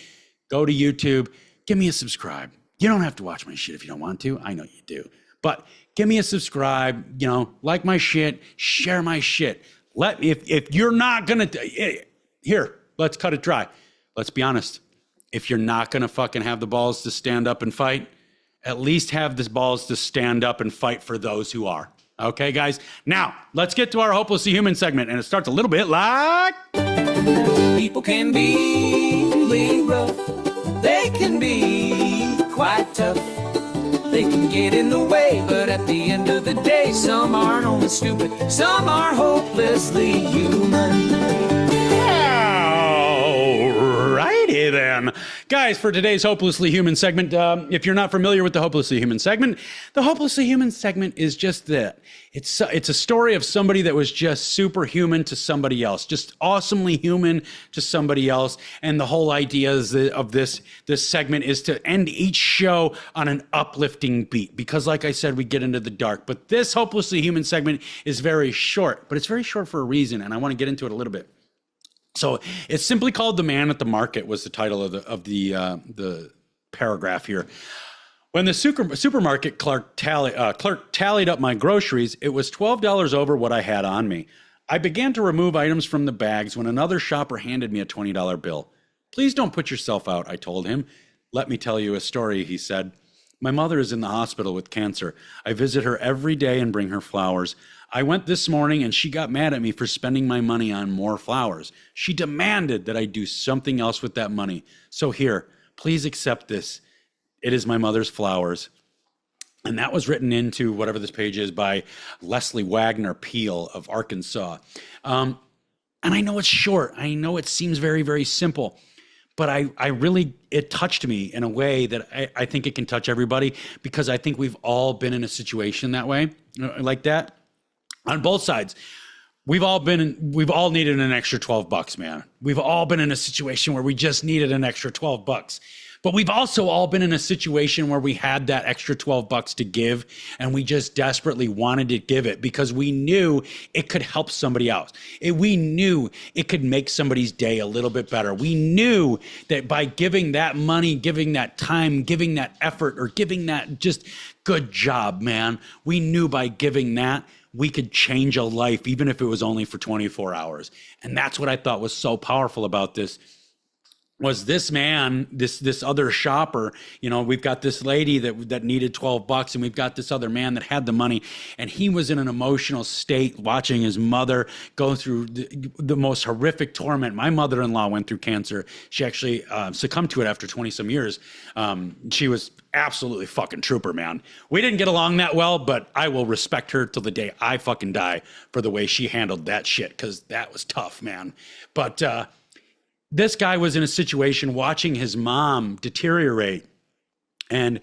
go to YouTube. Give me a subscribe. You don't have to watch my shit if you don't want to. I know you do. But give me a subscribe. Like my shit. Share my shit. If you're not going to, here, let's cut it dry. Let's be honest. If you're not going to fucking have the balls to stand up and fight, at least have the balls to stand up and fight for those who are. Okay, guys? Now, let's get to our Hopelessly Human segment, and it starts a little bit like... People can be really rough. They can be quite tough. They can get in the way, but at the end of the day, some aren't only stupid, some are hopelessly human. Alrighty then. Guys, for today's Hopelessly Human segment, if you're not familiar with the Hopelessly Human segment, the Hopelessly Human segment is just that. It's a story of somebody that was just superhuman to somebody else, just awesomely human to somebody else. And the whole idea of this segment is to end each show on an uplifting beat. Because like I said, we get into the dark. But this Hopelessly Human segment is very short, but it's very short for a reason. And I want to get into it a little bit. So it's simply called "The Man at the Market" was the title of the paragraph here. When the supermarket clerk tallied up my groceries, it was $12 over what I had on me. I began to remove items from the bags when another shopper handed me a $20 bill. Please don't put yourself out, I told him. Let me tell you a story, he said. My mother is in the hospital with cancer. I visit her every day and bring her flowers. I went this morning and she got mad at me for spending my money on more flowers. She demanded that I do something else with that money. So here, please accept this. It is my mother's flowers. And that was written into whatever this page is by Leslie Wagner Peel of Arkansas. And I know it's short. I know it seems very, very simple. But I really, it touched me in a way that I think it can touch everybody, because I think we've all been in a situation that way, like that, on both sides. We've all needed an extra $12, man. We've all been in a situation where we just needed an extra $12. But we've also all been in a situation where we had that extra $12 to give, and we just desperately wanted to give it because we knew it could help somebody else. We knew it could make somebody's day a little bit better. We knew that by giving that money, giving that time, giving that effort, or giving that just good job, man, we knew by giving that, we could change a life, even if it was only for 24 hours. And that's what I thought was so powerful about this. Was this man, this other shopper, we've got this lady that needed $12, and we've got this other man that had the money, and he was in an emotional state watching his mother go through the most horrific torment. My mother-in-law went through cancer. She actually succumbed to it after 20 some years. She was absolutely fucking trooper, man. We didn't get along that well, but I will respect her till the day I fucking die for the way she handled that shit, because that was tough, man. But this guy was in a situation watching his mom deteriorate, and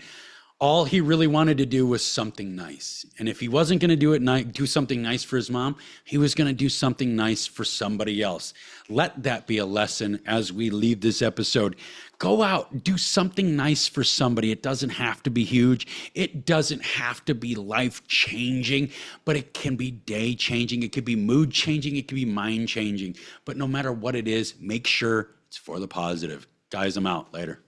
all he really wanted to do was something nice. And if he wasn't going to do something nice for his mom, he was going to do something nice for somebody else. Let that be a lesson as we leave this episode. Go out, do something nice for somebody. It doesn't have to be huge. It doesn't have to be life-changing, but it can be day-changing. It could be mood-changing. It could be mind-changing. But no matter what it is, make sure it's for the positive. Guys, I'm out. Later.